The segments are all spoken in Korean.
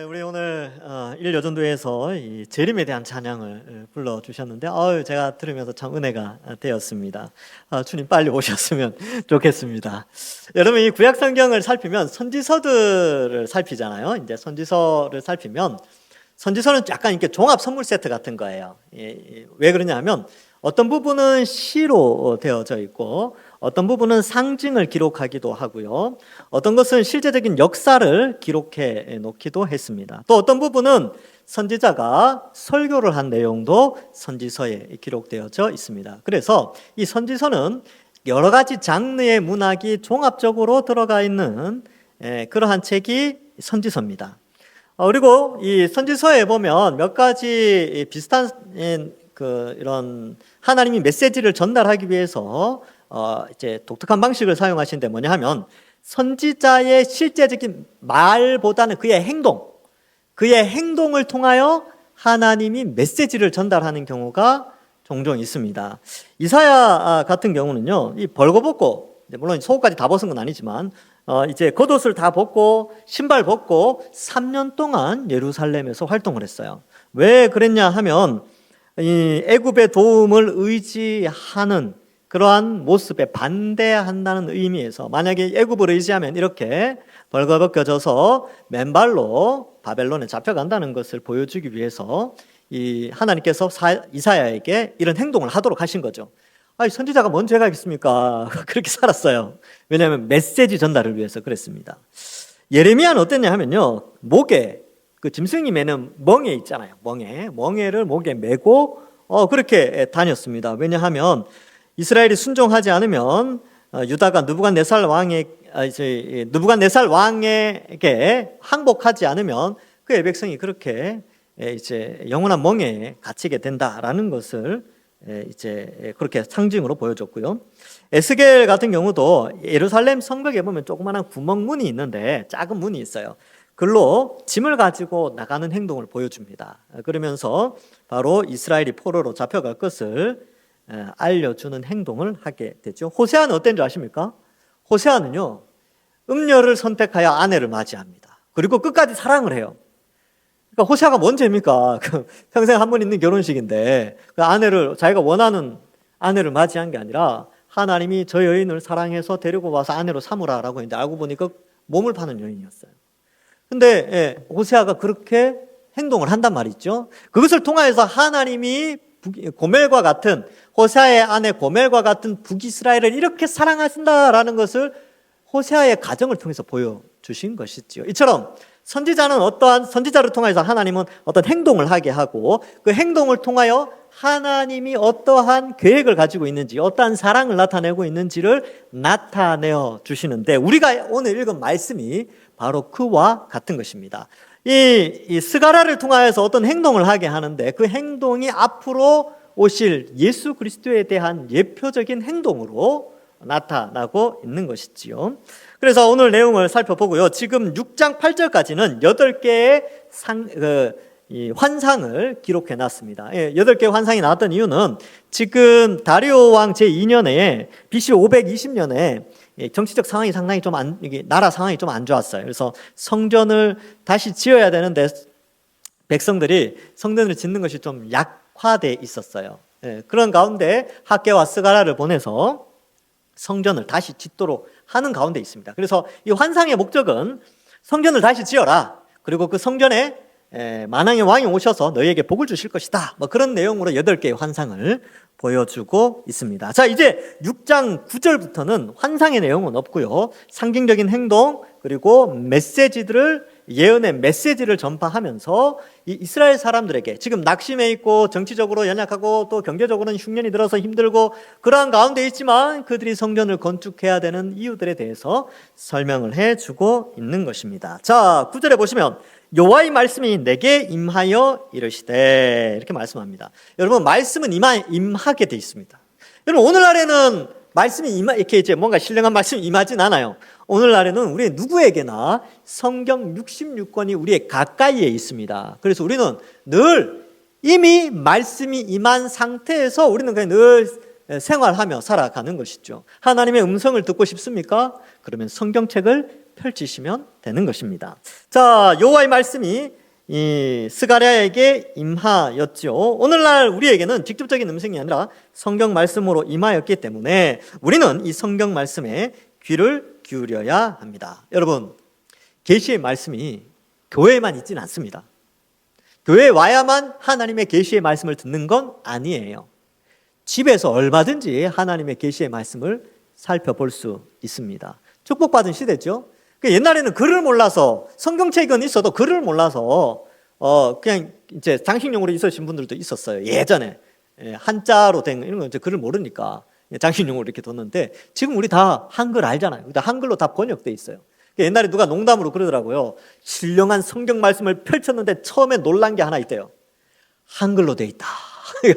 우리 오늘 일요전도에서 이 재림에 대한 찬양을 불러주셨는데 제가 들으면서 참 은혜가 되었습니다. 주님 빨리 오셨으면 좋겠습니다. 여러분, 이 구약 성경을 살피면 선지서들을 살피잖아요. 이제 선지서를 살피면 선지서는 약간 이렇게 종합 선물 세트 같은 거예요. 왜 그러냐 하면 어떤 부분은 시로 되어져 있고 어떤 부분은 상징을 기록하기도 하고요. 어떤 것은 실제적인 역사를 기록해 놓기도 했습니다. 또 어떤 부분은 선지자가 설교를 한 내용도 선지서에 기록되어져 있습니다. 그래서 이 선지서는 여러 가지 장르의 문학이 종합적으로 들어가 있는 그러한 책이 선지서입니다. 그리고 이 선지서에 보면 몇 가지 비슷한 이런 하나님이 메시지를 전달하기 위해서 이제 독특한 방식을 사용하시는데 뭐냐 하면 선지자의 실제적인 말보다는 그의 행동을 통하여 하나님이 메시지를 전달하는 경우가 종종 있습니다. 이사야 같은 경우는요, 이 벌거벗고, 물론 속옷까지 다 벗은 건 아니지만 이제 겉옷을 다 벗고 신발 벗고 3년 동안 예루살렘에서 활동을 했어요. 왜 그랬냐 하면 이 애굽의 도움을 의지하는 그러한 모습에 반대한다는 의미에서, 만약에 애굽을 의지하면 이렇게 벌거벗겨져서 맨발로 바벨론에 잡혀간다는 것을 보여주기 위해서 이 하나님께서 이사야에게 이런 행동을 하도록 하신 거죠. 선지자가 뭔 죄가 있겠습니까? 그렇게 살았어요. 왜냐하면 메시지 전달을 위해서 그랬습니다. 예레미야는 어땠냐 하면요, 목에 그 짐승이 매는 멍에 있잖아요. 멍에를 목에 메고 그렇게 다녔습니다. 왜냐하면 이스라엘이 순종하지 않으면 유다가 느부갓네살 왕에게 항복하지 않으면 그의 백성이 그렇게 이제 영원한 멍에 갇히게 된다라는 것을 이제 그렇게 상징으로 보여줬고요. 에스겔 같은 경우도 예루살렘 성벽에 보면 조그마한 구멍문이 있는데, 작은 문이 있어요. 글로 짐을 가지고 나가는 행동을 보여줍니다. 그러면서 바로 이스라엘이 포로로 잡혀갈 것을 알려주는 행동을 하게 되죠. 호세아는 어땠는 줄 아십니까? 호세아는요, 음녀를 선택하여 아내를 맞이합니다. 그리고 끝까지 사랑을 해요. 그러니까 호세아가 뭔 죄입니까? 평생 한 번 있는 결혼식인데 그 아내를, 자기가 원하는 아내를 맞이한 게 아니라 하나님이 저 여인을 사랑해서 데리고 와서 아내로 삼으라라고 했는데 알고 보니까 몸을 파는 여인이었어요. 근데 호세아가 그렇게 행동을 한단 말이죠. 그것을 통하여서 하나님이 고멜과 같은, 호세아의 아내 고멜과 같은 북이스라엘을 이렇게 사랑하신다라는 것을 호세아의 가정을 통해서 보여주신 것이지요. 이처럼 선지자를 통해서 하나님은 어떤 행동을 하게 하고 그 행동을 통하여 하나님이 어떠한 계획을 가지고 있는지, 어떠한 사랑을 나타내고 있는지를 나타내어 주시는데, 우리가 오늘 읽은 말씀이 바로 그와 같은 것입니다. 이 스가랴를 통하여서 어떤 행동을 하게 하는데 그 행동이 앞으로 오실 예수 그리스도에 대한 예표적인 행동으로 나타나고 있는 것이지요. 그래서 오늘 내용을 살펴보고요. 지금 6장 8절까지는 8개의 환상을 기록해 놨습니다. 8개의 환상이 나왔던 이유는 지금 다리오 왕 제2년에 BC 520년에 정치적 상황이 상당히 나라 상황이 좀 안 좋았어요. 그래서 성전을 다시 지어야 되는데 백성들이 성전을 짓는 것이 좀 약화돼 있었어요. 그런 가운데 학개와 스가랴를 보내서 성전을 다시 짓도록 하는 가운데 있습니다. 그래서 이 환상의 목적은 성전을 다시 지어라. 그리고 그 성전에 만왕의 왕이 오셔서 너희에게 복을 주실 것이다. 그런 내용으로 8개의 환상을 보여주고 있습니다. 자, 이제 6장 9절부터는 환상의 내용은 없고요. 상징적인 행동, 그리고 예언의 메시지를 전파하면서 이 이스라엘 사람들에게 지금 낙심해 있고 정치적으로 연약하고 또 경제적으로는 흉년이 들어서 힘들고 그러한 가운데 있지만 그들이 성전을 건축해야 되는 이유들에 대해서 설명을 해주고 있는 것입니다. 자, 9절에 보시면 여호와의 말씀이 내게 임하여 이르시되, 이렇게 말씀합니다. 여러분, 말씀은 임하게 돼 있습니다. 여러분, 오늘날에는 말씀이 이렇게 이제 뭔가 신령한 말씀이 임하진 않아요. 오늘날에는 우리 누구에게나 성경 66권이 우리의 가까이에 있습니다. 그래서 우리는 늘 이미 말씀이 임한 상태에서 우리는 그냥 늘 생활하며 살아가는 것이죠. 하나님의 음성을 듣고 싶습니까? 그러면 성경책을 펼치시면 되는 것입니다. 자, 여호와의 말씀이 이 스가랴에게 임하였죠. 오늘날 우리에게는 직접적인 음성이 아니라 성경 말씀으로 임하였기 때문에 우리는 이 성경 말씀에 귀를 기울여야 합니다. 여러분, 계시의 말씀이 교회에만 있지는 않습니다. 교회에 와야만 하나님의 계시의 말씀을 듣는 건 아니에요. 집에서 얼마든지 하나님의 계시의 말씀을 살펴볼 수 있습니다. 축복받은 시대죠. 옛날에는 글을 몰라서, 성경책은 있어도 글을 몰라서 그냥 이제 장식용으로 있으신 분들도 있었어요. 예전에 한자로 된 이런 거 이제 글을 모르니까 장식용으로 이렇게 뒀는데, 지금 우리 다 한글 알잖아요. 한글로 다 번역돼 있어요. 옛날에 누가 농담으로 그러더라고요. 신령한 성경 말씀을 펼쳤는데 처음에 놀란 게 하나 있대요. 한글로 돼 있다.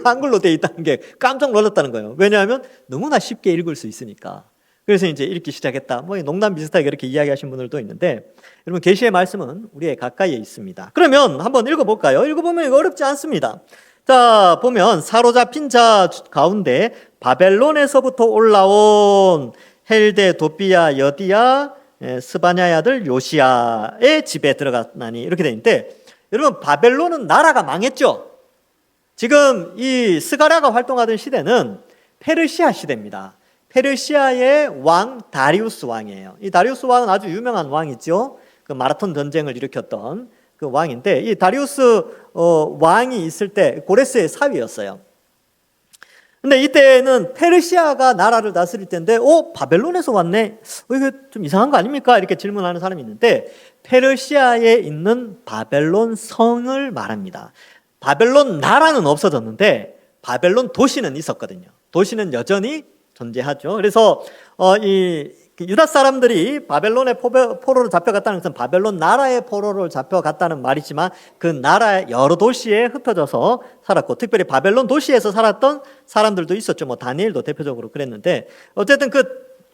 한글로 돼 있다는 게 깜짝 놀랐다는 거예요. 왜냐하면 너무나 쉽게 읽을 수 있으니까. 그래서 이제 읽기 시작했다. 뭐 농담 비슷하게 이렇게 이야기하신 분들도 있는데, 여러분 계시의 말씀은 우리의 가까이에 있습니다. 그러면 한번 읽어볼까요? 읽어보면 이거 어렵지 않습니다. 자, 보면 사로잡힌 자 가운데 바벨론에서부터 올라온 헬데, 도비야, 여디야, 스바냐의 아들 요시야의 집에 들어갔나니, 이렇게 되어 있는데, 여러분 바벨론은 나라가 망했죠. 지금 이 스가랴가 활동하던 시대는 페르시아 시대입니다. 페르시아의 왕 다리우스 왕이에요. 이 다리우스 왕은 아주 유명한 왕이죠. 그 마라톤 전쟁을 일으켰던 그 왕인데, 이 다리우스 왕이 있을 때 고레스의 사위였어요. 근데 이때는 페르시아가 나라를 다스릴 때인데, 바벨론에서 왔네? 이거 좀 이상한 거 아닙니까? 이렇게 질문하는 사람이 있는데, 페르시아에 있는 바벨론 성을 말합니다. 바벨론 나라는 없어졌는데 바벨론 도시는 있었거든요. 도시는 여전히 존재하죠. 그래서 이 유다 사람들이 바벨론의 포로로 잡혀갔다는 것은 바벨론 나라의 포로로 잡혀갔다는 말이지만, 그 나라의 여러 도시에 흩어져서 살았고, 특별히 바벨론 도시에서 살았던 사람들도 있었죠. 뭐 다니엘도 대표적으로 그랬는데, 어쨌든 그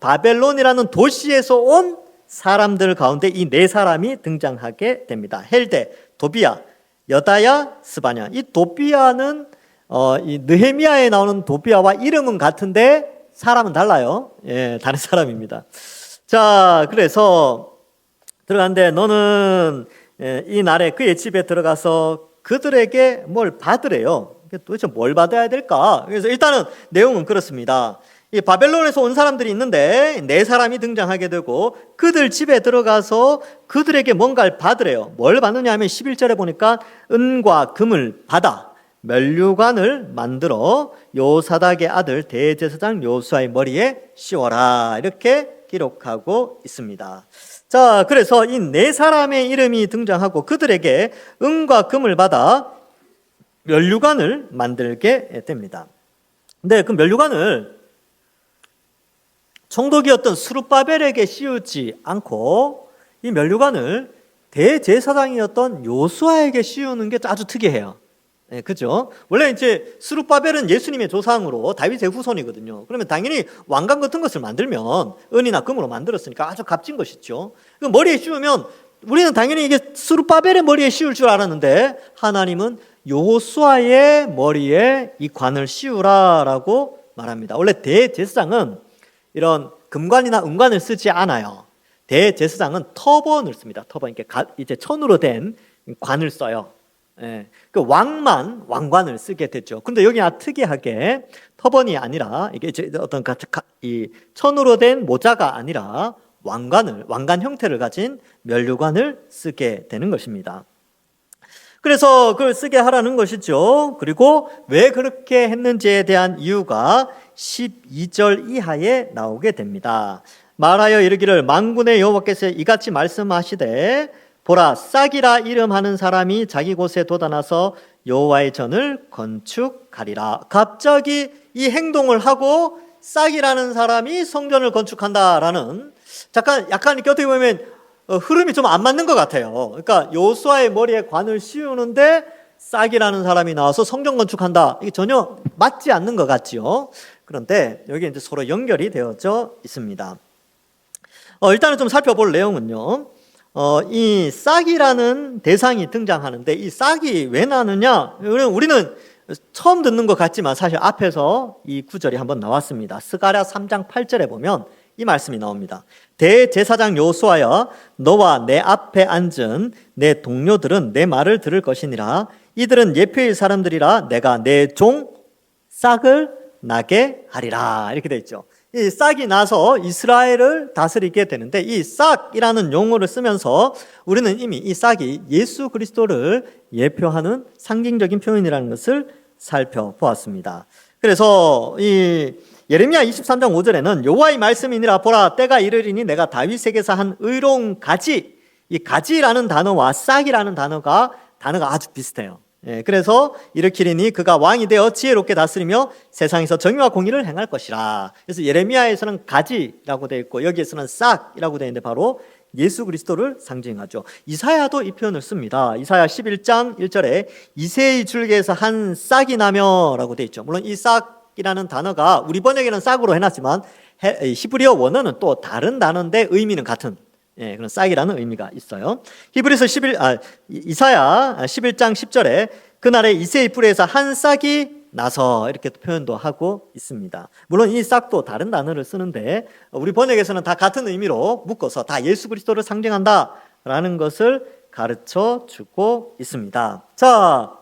바벨론이라는 도시에서 온 사람들 가운데 이 네 사람이 등장하게 됩니다. 헬데, 도비야, 여다야, 스바냐. 이 도비야는 이 느헤미야에 나오는 도비야와 이름은 같은데 사람은 달라요. 예, 다른 사람입니다. 자, 그래서 들어갔는데, 너는 이 날에 그의 집에 들어가서 그들에게 뭘 받으래요. 도대체 뭘 받아야 될까? 그래서 일단은 내용은 그렇습니다. 이 바벨론에서 온 사람들이 있는데 네 사람이 등장하게 되고, 그들 집에 들어가서 그들에게 뭔가를 받으래요. 뭘 받느냐 하면 11절에 보니까 은과 금을 받아 면류관을 만들어 요사닥의 아들 대제사장 요수아의 머리에 씌워라, 이렇게 기록하고 있습니다. 자, 그래서 이 네 사람의 이름이 등장하고 그들에게 은과 금을 받아 면류관을 만들게 됩니다. 근데 그 면류관을 총독이었던 스룹바벨에게 씌우지 않고 이 면류관을 대제사장이었던 요수아에게 씌우는 게 아주 특이해요. 네, 그죠? 원래 이제 스룹바벨은 예수님의 조상으로 다윗의 후손이거든요. 그러면 당연히 왕관 같은 것을 만들면 은이나 금으로 만들었으니까 아주 값진 것이죠. 그 머리에 씌우면 우리는 당연히 이게 스룹바벨의 머리에 씌울 줄 알았는데, 하나님은 여호수아의 머리에 이 관을 씌우라라고 말합니다. 원래 대제사장은 이런 금관이나 은관을 쓰지 않아요. 대제사장은 터번을 씁니다. 터번, 이렇게 이제 천으로 된 관을 써요. 예, 그 왕관을 쓰게 됐죠. 근데 여기 특이하게 터번이 아니라 이게 이제 어떤 이 천으로 된 모자가 아니라 왕관 형태를 가진 면류관을 쓰게 되는 것입니다. 그래서 그걸 쓰게 하라는 것이죠. 그리고 왜 그렇게 했는지에 대한 이유가 12절 이하에 나오게 됩니다. 말하여 이르기를, 만군의 여호와께서 이같이 말씀하시되, 보라, 싹이라 이름하는 사람이 자기 곳에 돋아나서 여호와의 전을 건축하리라. 갑자기 이 행동을 하고 싹이라는 사람이 성전을 건축한다라는, 약간 이렇게 어떻게 보면 흐름이 좀 안 맞는 것 같아요. 그러니까 요수아의 머리에 관을 씌우는데 싹이라는 사람이 나와서 성전 건축한다. 이게 전혀 맞지 않는 것 같지요. 그런데 여기 이제 서로 연결이 되어져 있습니다. 일단은 좀 살펴볼 내용은요. 이 싹이라는 대상이 등장하는데, 이 싹이 왜 나느냐? 우리는 처음 듣는 것 같지만 사실 앞에서 이 구절이 한번 나왔습니다. 스가랴 3장 8절에 보면 이 말씀이 나옵니다. 대제사장 여호수아야, 너와 내 앞에 앉은 내 동료들은 내 말을 들을 것이니라. 이들은 예표일 사람들이라 내가 내 종 싹을 나게 하리라. 이렇게 되어 있죠. 이 싹이 나서 이스라엘을 다스리게 되는데, 이 싹이라는 용어를 쓰면서 우리는 이미 이 싹이 예수 그리스도를 예표하는 상징적인 표현이라는 것을 살펴보았습니다. 그래서 이 예레미야 23장 5절에는 여호와의 말씀이니라, 보라 때가 이르리니 내가 다윗에게서 한 의로운 가지, 이 가지라는 단어와 싹이라는 단어가 아주 비슷해요. 그래서 일으키리니 그가 왕이 되어 지혜롭게 다스리며 세상에서 정의와 공의를 행할 것이라. 그래서 예레미야에서는 가지라고 되어 있고 여기에서는 싹이라고 되어 있는데 바로 예수 그리스도를 상징하죠. 이사야도 이 표현을 씁니다. 이사야 11장 1절에 이새의 줄기에서 한 싹이 나며 라고 되어 있죠. 물론 이 싹이라는 단어가 우리 번역에는 싹으로 해놨지만 히브리어 원어는 또 다른 단어인데 의미는 같은 그런 싹이라는 의미가 있어요. 이사야 11장 10절에 그날에 이새의 뿌리에서 한 싹이 나서 이렇게 표현도 하고 있습니다. 물론 이 싹도 다른 단어를 쓰는데 우리 번역에서는 다 같은 의미로 묶어서 다 예수 그리스도를 상징한다라는 것을 가르쳐 주고 있습니다. 자,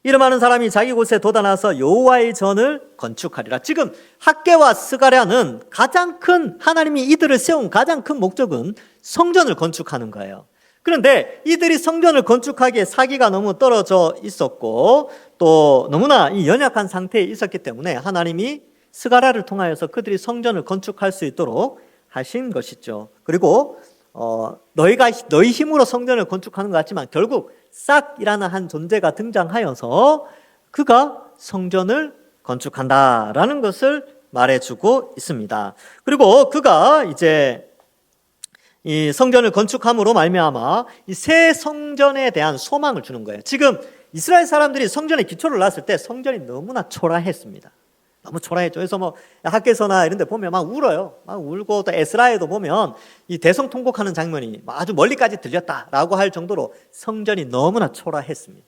이름 많은 사람이 자기 곳에 돋아나서 여호와의 전을 건축하리라. 지금 학개와 스가랴는 가장 큰, 하나님이 이들을 세운 가장 큰 목적은 성전을 건축하는 거예요. 그런데 이들이 성전을 건축하기에 사기가 너무 떨어져 있었고 또 너무나 이 연약한 상태에 있었기 때문에 하나님이 스가랴를 통하여서 그들이 성전을 건축할 수 있도록 하신 것이죠. 그리고 너희가 너희 힘으로 성전을 건축하는 것 같지만 결국 싹이라는 한 존재가 등장하여서 그가 성전을 건축한다라는 것을 말해주고 있습니다. 그리고 그가 이제 이 성전을 건축함으로 말미암아 이 새 성전에 대한 소망을 주는 거예요. 지금 이스라엘 사람들이 성전의 기초를 놨을 때 성전이 너무나 초라했습니다. 너무 초라했죠. 그래서 뭐 학개서나 이런 데 보면 막 울어요. 막 울고 또 에스라에도 보면 이 대성통곡하는 장면이 아주 멀리까지 들렸다라고 할 정도로 성전이 너무나 초라했습니다.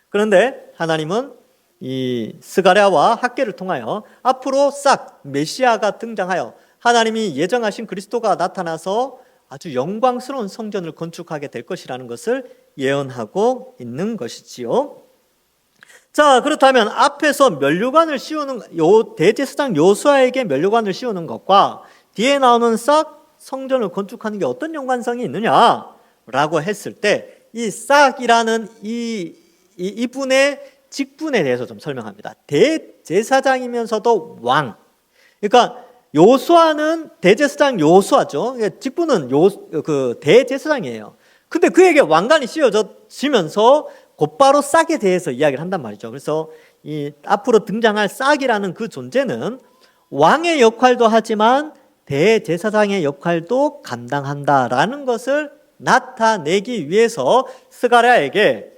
그런데 하나님은 이 스가랴와 학개를 통하여 앞으로 싹 메시아가 등장하여 하나님이 예정하신 그리스도가 나타나서 아주 영광스러운 성전을 건축하게 될 것이라는 것을 예언하고 있는 것이지요. 자, 그렇다면 앞에서 면류관을 씌우는 대제사장 여호수아에게 면류관을 씌우는 것과 뒤에 나오는 싹 성전을 건축하는 게 어떤 연관성이 있느냐라고 했을 때 이 싹이라는 이분의 직분에 대해서 좀 설명합니다. 대제사장이면서도 왕. 그러니까 여호수아는 대제사장 여호수아죠. 직분은 대제사장이에요. 근데 그에게 왕관이 씌워지면서 곧바로 싹에 대해서 이야기를 한단 말이죠. 그래서 이 앞으로 등장할 싹이라는 그 존재는 왕의 역할도 하지만 대제사장의 역할도 감당한다라는 것을 나타내기 위해서 스가랴에게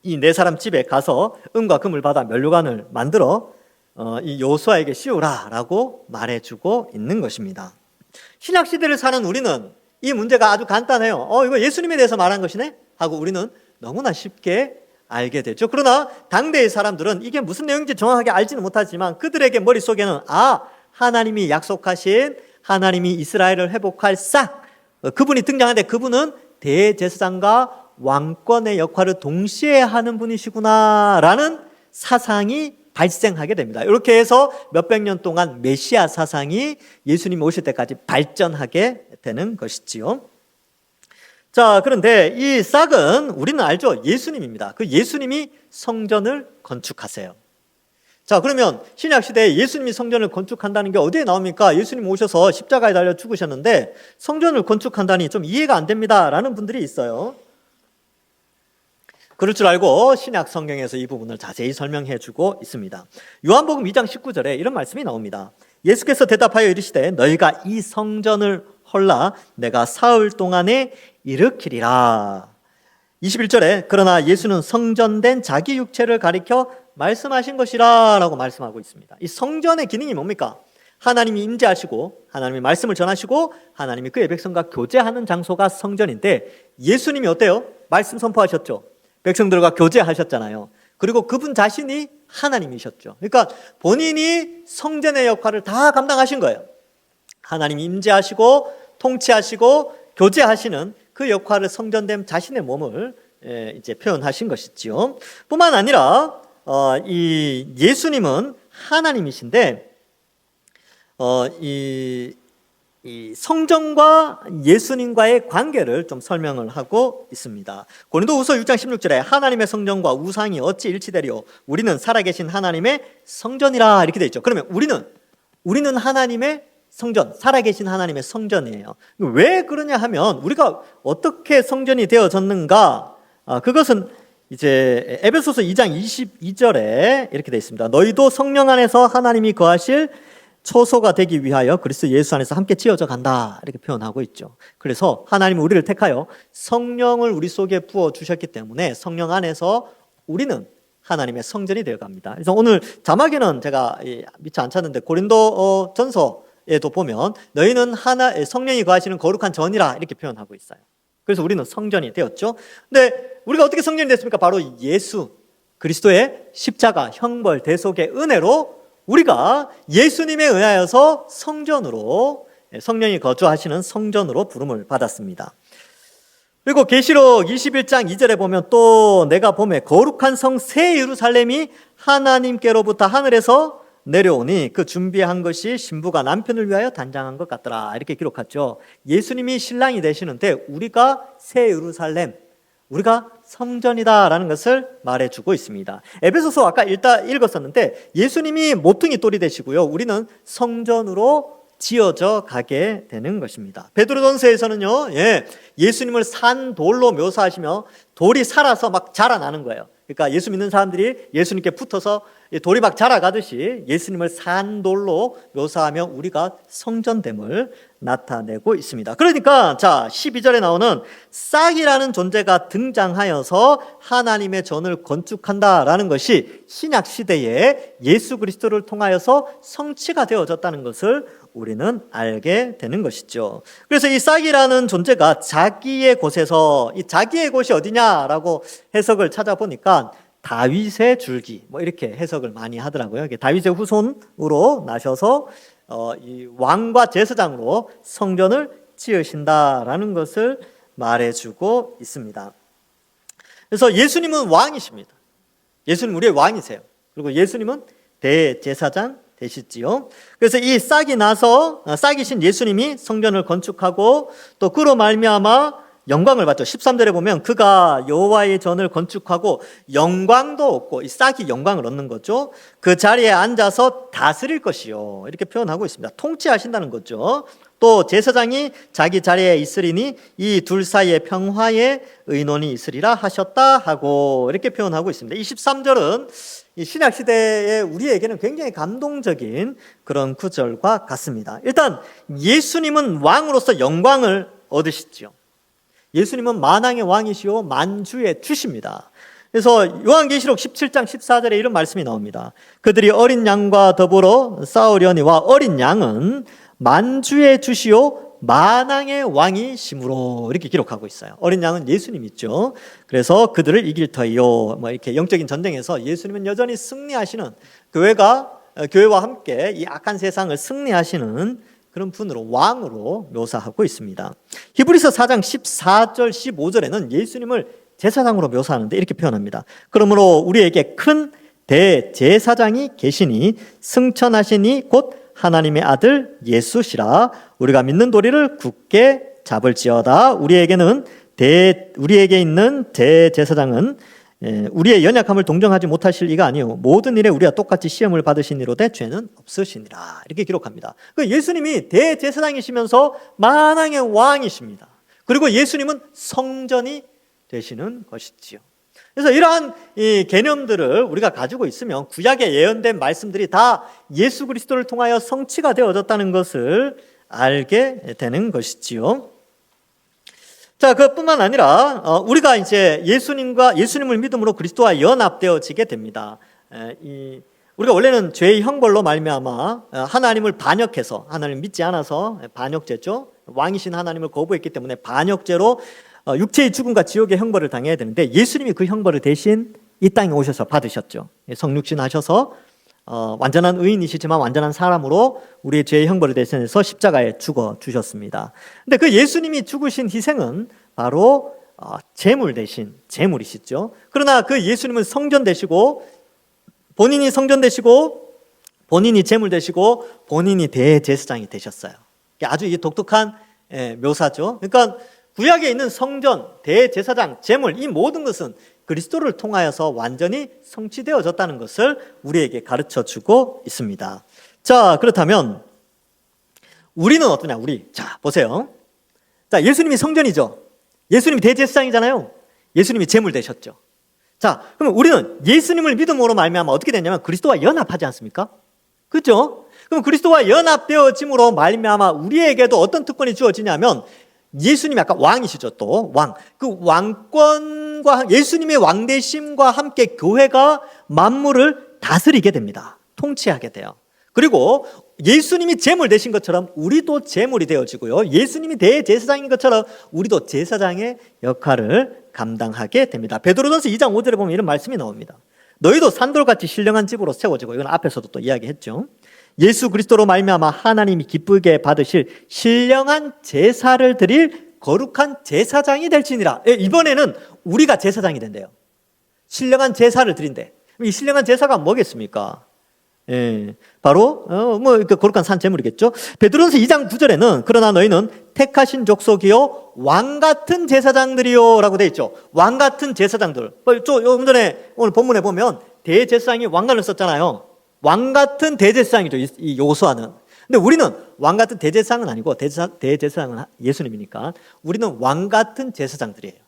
이 네 사람 집에 가서 은과 금을 받아 면류관을 만들어 이 여호수아에게 씌우라라고 말해주고 있는 것입니다. 신약 시대를 사는 우리는 이 문제가 아주 간단해요. 이거 예수님에 대해서 말한 것이네 하고 우리는 너무나 쉽게 알게 되죠. 그러나 당대의 사람들은 이게 무슨 내용인지 정확하게 알지는 못하지만 그들에게 머릿속에는 하나님이 약속하신 하나님이 이스라엘을 회복할 싹, 그분이 등장하는데 그분은 대제사장과 왕권의 역할을 동시에 하는 분이시구나라는 사상이 발생하게 됩니다. 이렇게 해서 몇백 년 동안 메시아 사상이 예수님이 오실 때까지 발전하게 되는 것이지요. 자, 그런데 이 싹은 우리는 알죠. 예수님입니다. 그 예수님이 성전을 건축하세요. 자, 그러면 신약 시대에 예수님이 성전을 건축한다는 게 어디에 나옵니까? 예수님 오셔서 십자가에 달려 죽으셨는데 성전을 건축한다니 좀 이해가 안 됩니다라는 분들이 있어요. 그럴 줄 알고 신약 성경에서 이 부분을 자세히 설명해 주고 있습니다. 요한복음 2장 19절에 이런 말씀이 나옵니다. 예수께서 대답하여 이르시되 너희가 이 성전을 헐라 내가 사흘 동안에 일으키리라. 21절에 그러나 예수는 성전된 자기 육체를 가리켜 말씀하신 것이라 라고 말씀하고 있습니다. 이 성전의 기능이 뭡니까? 하나님이 임재하시고 하나님의 말씀을 전하시고 하나님이 그의 백성과 교제하는 장소가 성전인데 예수님이 어때요? 말씀 선포하셨죠. 백성들과 교제하셨잖아요. 그리고 그분 자신이 하나님이셨죠. 그러니까 본인이 성전의 역할을 다 감당하신 거예요. 하나님이 임재하시고 통치하시고 교제하시는 그 역할을 성전된 자신의 몸을 이제 표현하신 것이지요. 뿐만 아니라 이 예수님은 하나님이신데 이 성전과 예수님과의 관계를 좀 설명을 하고 있습니다. 고린도후서 6장 16절에 하나님의 성전과 우상이 어찌 일치되리요? 우리는 살아계신 하나님의 성전이라 이렇게 되어 있죠. 그러면 우리는 하나님의 성전, 살아계신 하나님의 성전이에요. 왜 그러냐 하면 우리가 어떻게 성전이 되어졌는가? 그것은 이제 에베소서 2장 22절에 이렇게 되어 있습니다. 너희도 성령 안에서 하나님이 거하실 초소가 되기 위하여 그리스도 예수 안에서 함께 지어져 간다 이렇게 표현하고 있죠. 그래서 하나님은 우리를 택하여 성령을 우리 속에 부어 주셨기 때문에 성령 안에서 우리는 하나님의 성전이 되어 갑니다. 그래서 오늘 자막에는 제가 미처 안 찾는데 고린도 전서에도 보면 너희는 성령이 거하시는 거룩한 전이라 이렇게 표현하고 있어요. 그래서 우리는 성전이 되었죠. 근데 우리가 어떻게 성전이 됐습니까? 바로 예수 그리스도의 십자가 형벌 대속의 은혜로 우리가 예수님에 의하여서 성전으로, 성령이 거주하시는 성전으로 부름을 받았습니다. 그리고 계시록 21장 2절에 보면 또 내가 보매 거룩한 성 새 예루살렘이 하나님께로부터 하늘에서 내려오니 그 준비한 것이 신부가 남편을 위하여 단장한 것 같더라 이렇게 기록하죠. 예수님이 신랑이 되시는데 우리가 새 예루살렘, 우리가 성전이다라는 것을 말해주고 있습니다. 에베소서 아까 읽었었는데 예수님이 모퉁이 돌이 되시고요. 우리는 성전으로 지어져 가게 되는 것입니다. 베드로전서에서는요, 예수님을 산 돌로 묘사하시며 돌이 살아서 막 자라나는 거예요. 그러니까 예수 믿는 사람들이 예수님께 붙어서 돌이 막 자라가듯이 예수님을 산 돌로 묘사하며 우리가 성전됨을 나타내고 있습니다. 그러니까 자 12절에 나오는 싹이라는 존재가 등장하여서 하나님의 전을 건축한다라는 것이 신약 시대에 예수 그리스도를 통하여서 성취가 되어졌다는 것을 우리는 알게 되는 것이죠. 그래서 이 싹이라는 존재가 자기의 곳에서, 이 자기의 곳이 어디냐라고 해석을 찾아보니까 다윗의 줄기 뭐 이렇게 해석을 많이 하더라고요. 다윗의 후손으로 나셔서 이 왕과 제사장으로 성전을 지으신다라는 것을 말해주고 있습니다. 그래서 예수님은 왕이십니다. 예수님 우리의 왕이세요. 그리고 예수님은 대제사장 되시지요. 그래서 이 싹이 나서 싹이신 예수님이 성전을 건축하고 또 그로 말미암아 영광을 받죠. 13절에 보면 그가 여호와의 전을 건축하고 영광도 얻고, 이 싹이 영광을 얻는 거죠. 그 자리에 앉아서 다스릴 것이요 이렇게 표현하고 있습니다. 통치하신다는 거죠. 또 제사장이 자기 자리에 있으리니 이 둘 사이에 평화의 의논이 있으리라 하셨다 하고 이렇게 표현하고 있습니다. 23절은 이 신약 시대에 우리에게는 굉장히 감동적인 그런 구절과 같습니다. 일단 예수님은 왕으로서 영광을 얻으시죠. 예수님은 만왕의 왕이시오 만주의 주십니다. 그래서 요한계시록 17장 14절에 이런 말씀이 나옵니다. 그들이 어린 양과 더불어 싸우려니와 어린 양은 만주의 주시오 만왕의 왕이심으로 이렇게 기록하고 있어요. 어린 양은 예수님 있죠. 그래서 그들을 이길 터이요. 뭐 이렇게 영적인 전쟁에서 예수님은 여전히 승리하시는, 교회와 함께 이 악한 세상을 승리하시는 그런 분으로, 왕으로 묘사하고 있습니다. 히브리서 4장 14절 15절에는 예수님을 제사장으로 묘사하는데 이렇게 표현합니다. 그러므로 우리에게 큰 대제사장이 계시니 승천하시니 곧 하나님의 아들 예수시라. 우리가 믿는 도리를 굳게 잡을지어다. 우리에게 있는 대제사장은 우리의 연약함을 동정하지 못하실 이가 아니요 모든 일에 우리와 똑같이 시험을 받으시니로되 죄는 없으시니라. 이렇게 기록합니다. 예수님이 대제사장이시면서 만왕의 왕이십니다. 그리고 예수님은 성전이 되시는 것이지요. 그래서 이러한 이 개념들을 우리가 가지고 있으면 구약에 예언된 말씀들이 다 예수 그리스도를 통하여 성취가 되어졌다는 것을 알게 되는 것이지요. 자, 그것뿐만 아니라 우리가 이제 예수님을 믿음으로 그리스도와 연합되어지게 됩니다. 우리가 원래는 죄의 형벌로 말미암아 하나님을 반역해서, 하나님을 믿지 않아서 반역죄죠. 왕이신 하나님을 거부했기 때문에 반역죄로 육체의 죽음과 지옥의 형벌을 당해야 되는데 예수님이 그 형벌을 대신 이 땅에 오셔서 받으셨죠. 성육신 하셔서 완전한 의인이시지만 완전한 사람으로 우리의 죄의 형벌을 대신해서 십자가에 죽어 주셨습니다. 근데 그 예수님이 죽으신 희생은 바로 제물 대신 제물이시죠. 그러나 그 예수님은 성전 되시고 본인이 성전 되시고 본인이 제물 되시고 본인이 대제사장이 되셨어요. 아주 이게 독특한 묘사죠. 그러니까 구약에 있는 성전, 대제사장, 제물 이 모든 것은 그리스도를 통하여서 완전히 성취되어졌다는 것을 우리에게 가르쳐주고 있습니다. 자, 그렇다면 우리는 어떠냐? 자, 보세요. 자, 예수님이 성전이죠. 예수님이 대제사장이잖아요. 예수님이 제물 되셨죠. 자, 그럼 우리는 예수님을 믿음으로 말미암아 어떻게 되냐면 그리스도와 연합하지 않습니까? 그렇죠? 그럼 그리스도와 연합되어짐으로 말미암아 우리에게도 어떤 특권이 주어지냐면 예수님이 아까 왕이시죠. 또 왕. 그 왕권과 예수님의 왕되심과 함께 교회가 만물을 다스리게 됩니다. 통치하게 돼요. 그리고 예수님이 제물 되신 것처럼 우리도 제물이 되어지고요. 예수님이 대제사장인 것처럼 우리도 제사장의 역할을 감당하게 됩니다. 베드로전서 2장 5절에 보면 이런 말씀이 나옵니다. 너희도 산돌같이 신령한 집으로 세워지고, 이건 앞에서도 또 이야기했죠. 예수 그리스도로 말미암아 하나님이 기쁘게 받으실 신령한 제사를 드릴 거룩한 제사장이 될지니라. 이번에는 우리가 제사장이 된대요. 신령한 제사를 드린대. 이 신령한 제사가 뭐겠습니까? 바로 거룩한 산 제물이겠죠. 베드로전서 2장 9절에는 그러나 너희는 택하신 족속이요 왕 같은 제사장들이요 라고 되어 있죠. 왕 같은 제사장들. 조금 전에 오늘 본문에 보면 대제사장이 왕관을 썼잖아요. 왕 같은 대제사장이죠, 이 요수아는. 근데 우리는 왕 같은 대제사장은 아니고 대제사장은 예수님이니까 우리는 왕 같은 제사장들이에요.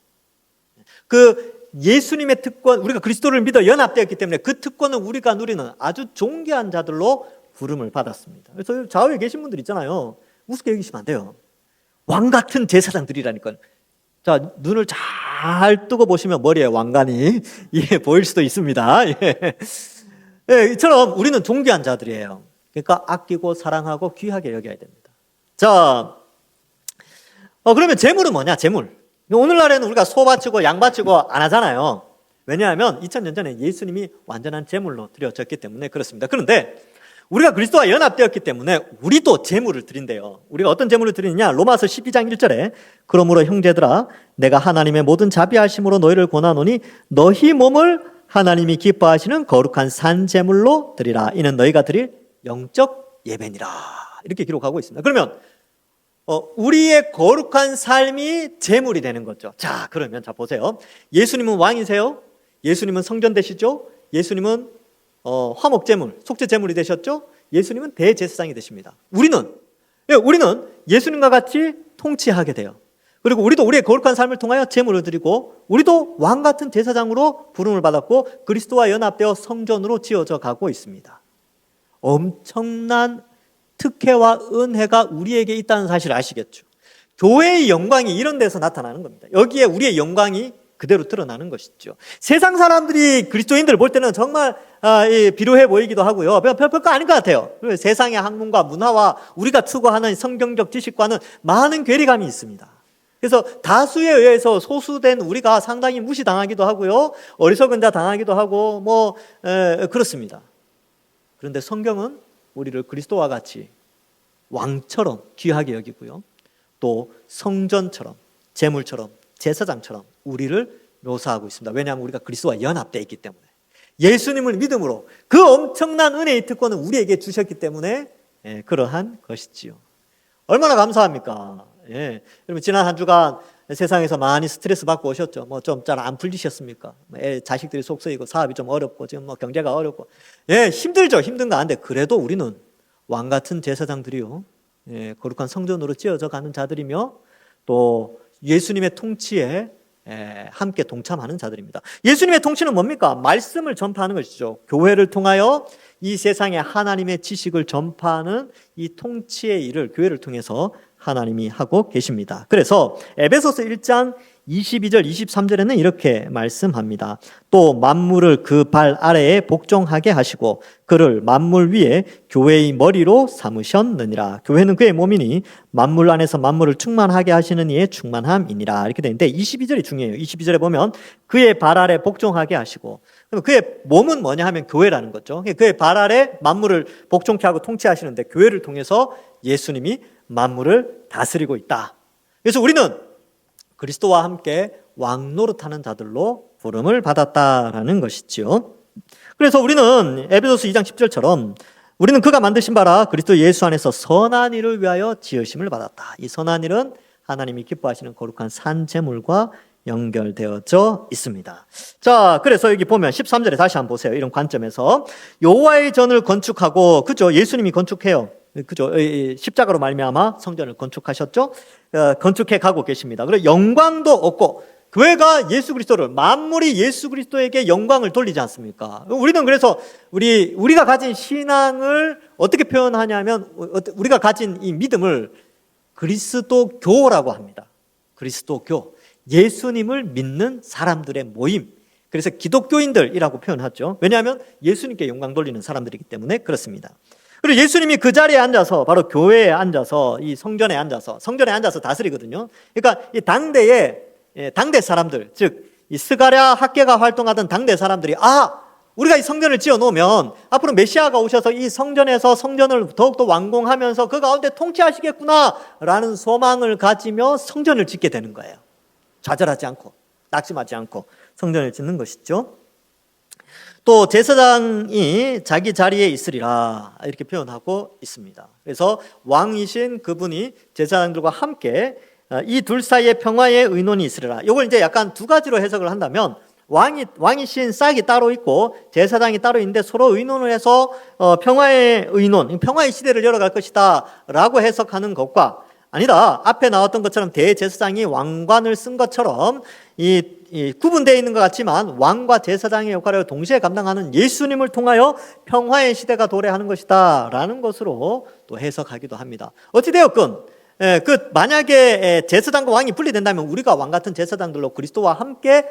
그 예수님의 특권, 우리가 그리스도를 믿어 연합되었기 때문에 그 특권은 우리가 누리는 아주 존귀한 자들로 부름을 받았습니다. 그래서 좌우에 계신 분들 있잖아요. 우습게 여기시면 안 돼요. 왕 같은 제사장들이라니까요. 자, 눈을 잘 뜨고 보시면 머리에 왕관이 보일 수도 있습니다. 이처럼 우리는 존귀한 자들이에요. 그러니까 아끼고 사랑하고 귀하게 여겨야 됩니다. 자, 그러면 제물은 뭐냐? 제물. 오늘날에는 우리가 소 바치고 양 바치고 안 하잖아요. 왜냐하면 2000년 전에 예수님이 완전한 제물로 드려졌기 때문에 그렇습니다. 그런데 우리가 그리스도와 연합되었기 때문에 우리도 제물을 드린대요. 우리가 어떤 제물을 드리느냐? 로마서 12장 1절에 그러므로 형제들아 내가 하나님의 모든 자비하심으로 너희를 권하노니 너희 몸을 하나님이 기뻐하시는 거룩한 산 제물로 드리라. 이는 너희가 드릴 영적 예배니라. 이렇게 기록하고 있습니다. 그러면 우리의 거룩한 삶이 제물이 되는 거죠. 자, 그러면 자 보세요. 예수님은 왕이세요. 예수님은 성전 되시죠. 예수님은 화목 제물, 속죄 제물이 되셨죠. 예수님은 대제사장이 되십니다. 우리는 예수님과 같이 통치하게 돼요. 그리고 우리도 우리의 거룩한 삶을 통하여 제물을 드리고 우리도 왕 같은 제사장으로 부름을 받았고 그리스도와 연합되어 성전으로 지어져 가고 있습니다. 엄청난 특혜와 은혜가 우리에게 있다는 사실을 아시겠죠? 교회의 영광이 이런 데서 나타나는 겁니다. 여기에 우리의 영광이 그대로 드러나는 것이죠. 세상 사람들이 그리스도인들을 볼 때는 정말 비루해 보이기도 하고요. 별거 아닌 것 같아요. 세상의 학문과 문화와 우리가 추구하는 성경적 지식과는 많은 괴리감이 있습니다. 그래서 다수에 의해서 소수된 우리가 상당히 무시당하기도 하고요. 어리석은 자 당하기도 하고 그렇습니다. 그런데 성경은 우리를 그리스도와 같이 왕처럼 귀하게 여기고요. 또 성전처럼, 제물처럼, 제사장처럼 우리를 묘사하고 있습니다. 왜냐하면 우리가 그리스도와 연합되어 있기 때문에. 예수님을 믿음으로 그 엄청난 은혜의 특권을 우리에게 주셨기 때문에 그러한 것이지요. 얼마나 감사합니까? 여러분 지난 한 주간 세상에서 많이 스트레스 받고 오셨죠? 좀 잘 안 풀리셨습니까? 자식들이 속 썩이고 사업이 좀 어렵고 지금 경제가 어렵고 힘들죠. 힘든 거 아는데 그래도 우리는 왕 같은 제사장들이요, 거룩한 성전으로 지어져 가는 자들이며 또 예수님의 통치에 함께 동참하는 자들입니다. 예수님의 통치는 뭡니까? 말씀을 전파하는 것이죠. 교회를 통하여 이 세상에 하나님의 지식을 전파하는 이 통치의 일을 교회를 통해서 하나님이 하고 계십니다. 그래서 에베소서 1장 22절, 23절에는 이렇게 말씀합니다. 또 만물을 그 발 아래에 복종하게 하시고 그를 만물 위에 교회의 머리로 삼으셨느니라. 교회는 그의 몸이니 만물 안에서 만물을 충만하게 하시는 이의 충만함이니라. 이렇게 되는데 22절이 중요해요. 22절에 보면 그의 발 아래 복종하게 하시고, 그럼 그의 몸은 뭐냐 하면 교회라는 거죠. 그의 발 아래 만물을 복종케 하고 통치하시는데 교회를 통해서 예수님이 만물을 다스리고 있다. 그래서 우리는 그리스도와 함께 왕 노릇하는 자들로 부름을 받았다라는 것이지요. 그래서 우리는 에베소서 2장 10절처럼 우리는 그가 만드신 바라 그리스도 예수 안에서 선한 일을 위하여 지으심을 받았다. 이 선한 일은 하나님이 기뻐하시는 거룩한 산 제물과 연결되어져 있습니다. 자, 그래서 여기 보면 13절에 다시 한번 보세요. 이런 관점에서 여호와의 전을 건축하고, 그죠? 예수님이 건축해요. 그죠? 십자가로 말미암아 성전을 건축하셨죠? 건축해 가고 계십니다. 그리고 영광도 얻고, 교회가 예수 그리스도를, 만물이 예수 그리스도에게 영광을 돌리지 않습니까? 우리는 그래서 우리가 가진 신앙을 어떻게 표현하냐면, 우리가 가진 이 믿음을 그리스도교라고 합니다. 그리스도교, 예수님을 믿는 사람들의 모임. 그래서 기독교인들이라고 표현하죠. 왜냐하면 예수님께 영광 돌리는 사람들이기 때문에 그렇습니다. 그리고 예수님이 그 자리에 앉아서, 바로 교회에 앉아서, 이 성전에 앉아서 다스리거든요. 그러니까 이 당대 사람들, 즉 이 스가랴 학계가 활동하던 당대 사람들이, 우리가 이 성전을 지어 놓으면 앞으로 메시아가 오셔서 이 성전에서 성전을 더욱더 완공하면서 그 가운데 통치하시겠구나라는 소망을 가지며 성전을 짓게 되는 거예요. 좌절하지 않고, 낙심하지 않고 성전을 짓는 것이죠. 또 제사장이 자기 자리에 있으리라, 이렇게 표현하고 있습니다. 그래서 왕이신 그분이 제사장들과 함께 이 둘 사이에 평화의 의논이 있으리라. 이걸 이제 약간 두 가지로 해석을 한다면, 왕이신 싹이 따로 있고 제사장이 따로 있는데 서로 의논을 해서 평화의 의논, 평화의 시대를 열어갈 것이다 라고 해석하는 것과, 아니다, 앞에 나왔던 것처럼 대제사장이 왕관을 쓴 것처럼 이 구분되어 있는 것 같지만 왕과 제사장의 역할을 동시에 감당하는 예수님을 통하여 평화의 시대가 도래하는 것이다 라는 것으로 또 해석하기도 합니다. 어찌되었건 만약에 제사장과 왕이 분리된다면 우리가 왕 같은 제사장들로 그리스도와 함께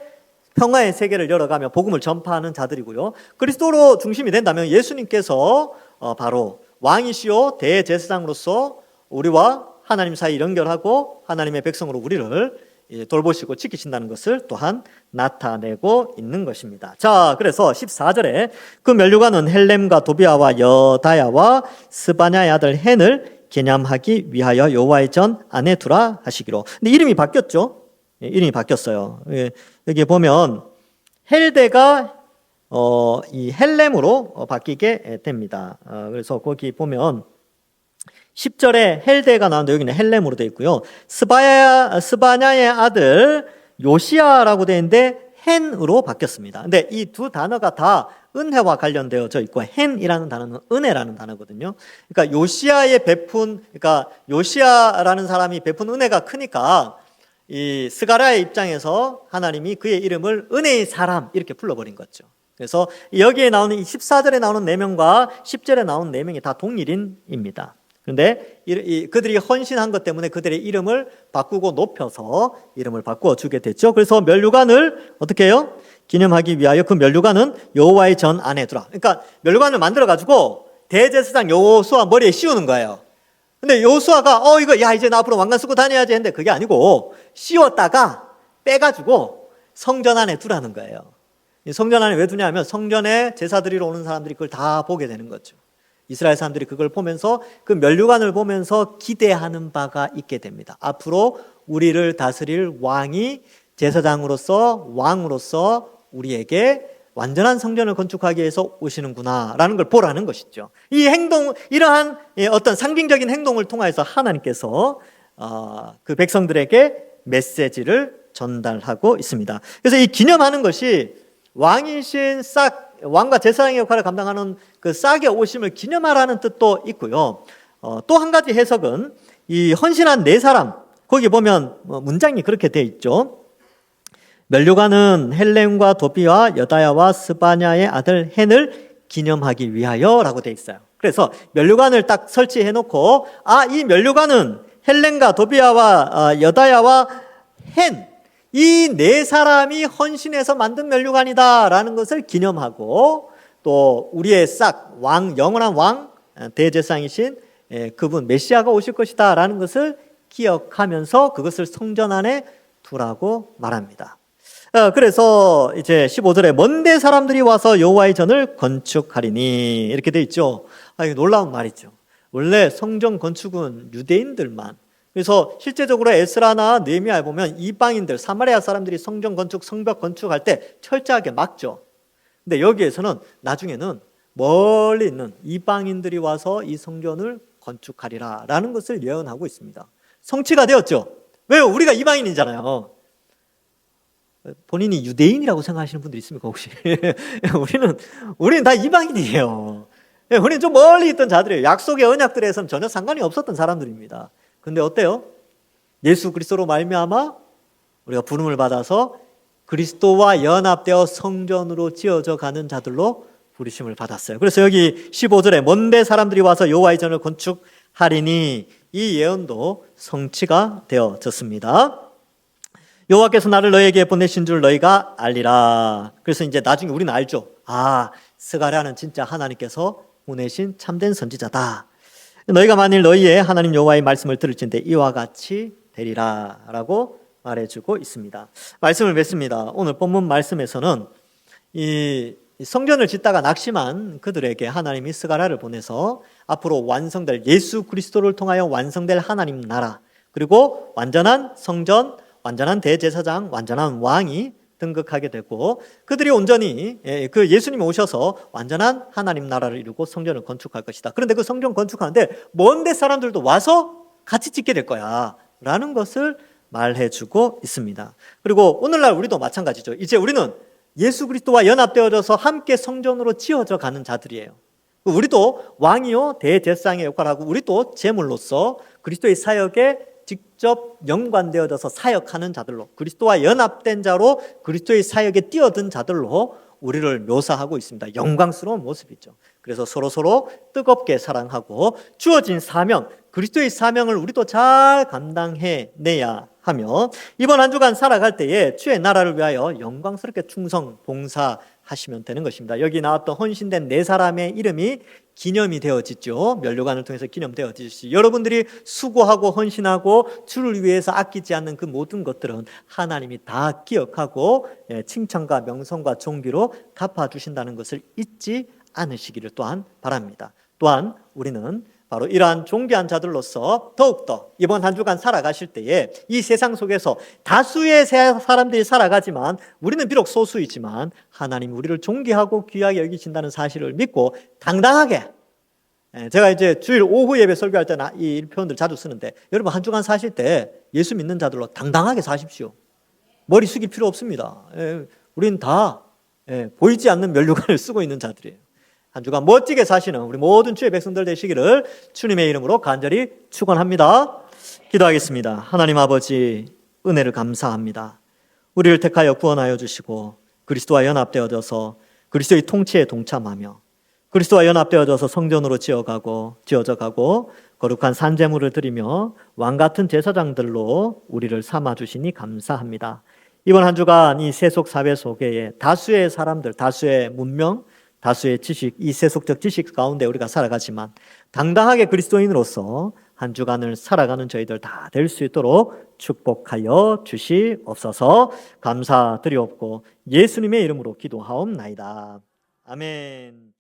평화의 세계를 열어가며 복음을 전파하는 자들이고요, 그리스도로 중심이 된다면 예수님께서 바로 왕이시요 대제사장으로서 우리와 하나님 사이 연결하고 하나님의 백성으로 우리를 돌보시고 지키신다는 것을 또한 나타내고 있는 것입니다. 자, 그래서 14절에 그 면류관은 헬렘과 도비아와 여다야와 스바냐의 아들 헨을 기념하기 위하여 여호와의 전 안에 두라 하시기로. 근데 이름이 바뀌었죠. 이름이 바뀌었어요. 여기 보면 헬데가 이 헬렘으로 바뀌게 됩니다. 그래서 거기 보면 10절에 헬데가 나오는데 여기는 헬렘으로 되어 있고요. 스바냐의 아들 요시아라고 되어 있는데 헨으로 바뀌었습니다. 근데 이 두 단어가 다 은혜와 관련되어져 있고, 헨이라는 단어는 은혜라는 단어거든요. 그러니까 그러니까 요시아라는 사람이 베푼 은혜가 크니까 이 스가랴의 입장에서 하나님이 그의 이름을 은혜의 사람 이렇게 불러버린 거죠. 그래서 여기에 나오는 이 14절에 나오는 4명과 10절에 나오는 4명이 다 동일인입니다. 그런데 그들이 헌신한 것 때문에 그들의 이름을 바꾸고 높여서 이름을 바꾸어 주게 됐죠. 그래서 면류관을 어떻게 해요? 기념하기 위하여 그 면류관은 여호와의 전 안에 두라. 그러니까 면류관을 만들어 가지고 대제사장 여호수아 머리에 씌우는 거예요. 근데 여호수아가 이제 나 앞으로 왕관 쓰고 다녀야지 했는데 그게 아니고 씌웠다가 빼가지고 성전 안에 두라는 거예요. 이 성전 안에 왜 두냐면 성전에 제사 드리러 오는 사람들이 그걸 다 보게 되는 거죠. 이스라엘 사람들이 그걸 보면서 그 면류관을 보면서 기대하는 바가 있게 됩니다. 앞으로 우리를 다스릴 왕이 제사장으로서 왕으로서 우리에게 완전한 성전을 건축하기 위해서 오시는구나라는 걸 보라는 것이죠. 이러한 어떤 상징적인 행동을 통해서 하나님께서 그 백성들에게 메시지를 전달하고 있습니다. 그래서 이 기념하는 것이 왕이신 왕과 제사장의 역할을 감당하는 그 싹의 오심을 기념하라는 뜻도 있고요. 또 한 가지 해석은 이 헌신한 4사람, 거기 보면 문장이 그렇게 되어 있죠. 면류관은 헬렘과 도비와 여다야와 스바냐의 아들 헨을 기념하기 위하여라고 되어 있어요. 그래서 면류관을 딱 설치해 놓고 이 면류관은 헬렘과 도비아와 여다야와 헨, 이 네 사람이 헌신해서 만든 면류관이다라는 것을 기념하고 또 우리의 영원한 왕, 대제사장이신 그분 메시아가 오실 것이다라는 것을 기억하면서 그것을 성전 안에 두라고 말합니다. 그래서 이제 15절에 먼데 사람들이 와서 여호와의 전을 건축하리니 이렇게 돼 있죠. 이거 놀라운 말이죠. 원래 성전 건축은 유대인들만, 그래서 실제적으로 에스라나 느헤미야에 보면 이방인들, 사마리아 사람들이 성전 건축, 성벽 건축할 때 철저하게 막죠. 근데 여기에서는 나중에는 멀리 있는 이방인들이 와서 이 성전을 건축하리라 라는 것을 예언하고 있습니다. 성취가 되었죠. 왜요? 우리가 이방인이잖아요. 본인이 유대인이라고 생각하시는 분들 있습니까 혹시? 우리는 다 이방인이에요. 우리는 좀 멀리 있던 자들이에요. 약속의 언약들에서는 전혀 상관이 없었던 사람들입니다. 근데 어때요? 예수 그리스도로 말미암아 우리가 부름을 받아서 그리스도와 연합되어 성전으로 지어져 가는 자들로 부르심을 받았어요. 그래서 여기 15절에 먼데 사람들이 와서 여호와의 전을 건축하리니 이 예언도 성취가 되어졌습니다. 여호와께서 나를 너에게 보내신 줄 너희가 알리라. 그래서 이제 나중에 우리는 알죠. 스가랴는 진짜 하나님께서 보내신 참된 선지자다. 너희가 만일 너희의 하나님 여호와의 말씀을 들을진대 이와 같이 되리라 라고 말해주고 있습니다. 말씀을 맺습니다. 오늘 본문 말씀에서는 이 성전을 짓다가 낙심한 그들에게 하나님이 스가랴를 보내서 앞으로 완성될 예수 그리스도를 통하여 완성될 하나님 나라, 그리고 완전한 성전, 완전한 대제사장, 완전한 왕이 등극하게 되고 그들이 온전히 그 예수님이 오셔서 완전한 하나님 나라를 이루고 성전을 건축할 것이다. 그런데 그 성전 건축하는데 먼데 사람들도 와서 같이 짓게 될 거야 라는 것을 말해주고 있습니다. 그리고 오늘날 우리도 마찬가지죠. 이제 우리는 예수 그리스도와 연합되어져서 함께 성전으로 지어져 가는 자들이에요. 우리도 왕이요 대제사장의 역할을 하고 우리도 제물로서 그리스도의 사역에 직접 연관되어져서 사역하는 자들로, 그리스도와 연합된 자로 그리스도의 사역에 뛰어든 자들로 우리를 묘사하고 있습니다. 영광스러운 모습이죠. 그래서 서로 뜨겁게 사랑하고 주어진 사명, 그리스도의 사명을 우리도 잘 감당해내야 하며 이번 한 주간 살아갈 때에 주의 나라를 위하여 영광스럽게 충성, 봉사하시면 되는 것입니다. 여기 나왔던 헌신된 네 사람의 이름이 기념이 되어지죠. 면류관을 통해서 기념되어지듯이 여러분들이 수고하고 헌신하고 주를 위해서 아끼지 않는 그 모든 것들은 하나님이 다 기억하고 칭찬과 명성과 존귀로 갚아주신다는 것을 잊지 않으시기를 또한 바랍니다. 또한 우리는 바로 이러한 존귀한 자들로서 더욱더 이번 한 주간 살아가실 때에 이 세상 속에서 다수의 사람들이 살아가지만 우리는 비록 소수이지만 하나님이 우리를 존귀하고 귀하게 여기신다는 사실을 믿고 당당하게, 제가 이제 주일 오후 예배 설교할 때는 이 표현들 자주 쓰는데 여러분 한 주간 사실 때 예수 믿는 자들로 당당하게 사십시오. 머리 숙일 필요 없습니다. 우리는 다 보이지 않는 면류관을 쓰고 있는 자들이에요. 한 주간 멋지게 사시는 우리 모든 주의 백성들 되시기를 주님의 이름으로 간절히 축원합니다. 기도하겠습니다. 하나님 아버지, 은혜를 감사합니다. 우리를 택하여 구원하여 주시고 그리스도와 연합되어져서 그리스도의 통치에 동참하며 그리스도와 연합되어져서 성전으로 지어져 가고 거룩한 산제물을 드리며 왕같은 제사장들로 우리를 삼아주시니 감사합니다. 이번 한 주간 이 세속 사회 속에 다수의 사람들, 다수의 문명, 다수의 지식, 이 세속적 지식 가운데 우리가 살아가지만 당당하게 그리스도인으로서 한 주간을 살아가는 저희들 다 될 수 있도록 축복하여 주시옵소서. 감사드리옵고 예수님의 이름으로 기도하옵나이다. 아멘.